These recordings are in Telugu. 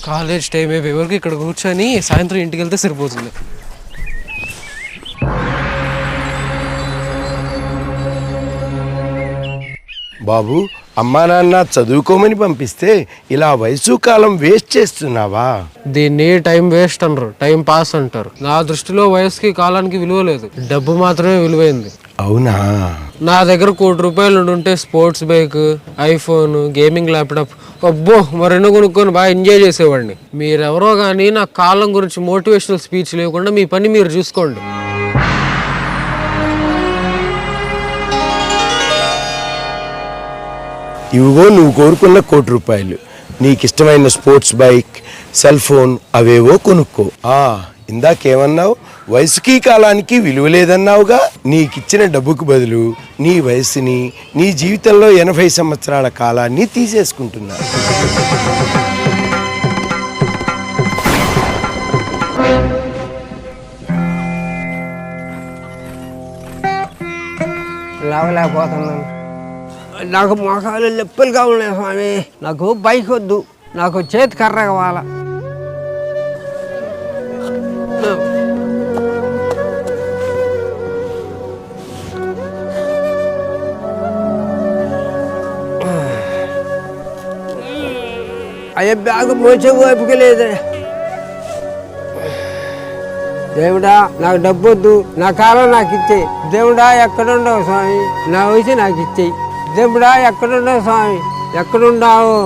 కాలేజ్ టైం అయిపోయే వరకు ఇక్కడ కూర్చొని సాయంత్రం ఇంటికి వెళ్తే సరిపోతుంది. బాబు, అమ్మా నాన్న చదువుకోమని పంపిస్తే ఇలా వయసు కాలం వేస్ట్ చేస్తున్నావా? దీన్ని టైం వేస్ట్ అనరు, టైం పాస్ అంటారు. నా దృష్టిలో వయసుకి కాలానికి విలువ లేదు, డబ్బు మాత్రమే విలువైంది. అవునా? నా దగ్గర ₹1,00,00,000 ఉంటే sports bike, iPhone, gaming laptop అబ్బో మరెన్నో కొనుక్కొని బాగా ఎంజాయ్ చేసేవాడిని. మీరెవరో కానీ నా కాలం గురించి మోటివేషనల్ స్పీచ్ లేకుండా మీ పని మీరు చూసుకోండి. ఇవిగో నువ్వు కోరుకున్న ₹1,00,00,000, నీకిష్టమైన స్పోర్ట్స్ బైక్, సెల్ ఫోన్ అవేవో కొనుక్కో. ఇందాకేమన్నావు? వయసుకి కాలానికి విలువ లేదన్నావుగా. నీకిచ్చిన డబ్బుకు బదులు నీ వయసుని, నీ జీవితంలో 80 సంవత్సరాల కాలాన్ని తీసేసుకుంటున్నా. లేవలేకపోతున్నాను. నాకు మొఖాలు నొప్పులుగా ఉన్నాయి స్వామి. నాకు బైక్ వద్దు, నాకు చేతి కర్ర కావాల. అయ్యే బ్యాగ్ మోసే ఓపిక లేదు. దేవుడా నాకు డబ్బు వద్దు, నా కాలం నాకు ఇచ్చేయి. దేవుడా ఎక్కడుండవు స్వామి, నా వయసు నాకు ఇచ్చేయి. దేవుడా ఎక్కడున్నావు స్వామి, ఎక్కడున్నావు?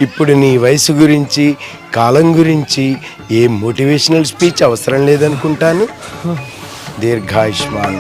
ఇప్పుడు నీ వయసు గురించి, కాలం గురించి ఏ మోటివేషనల్ స్పీచ్ అవసరం లేదనుకుంటాను. దీర్ఘాయుష్మాన్.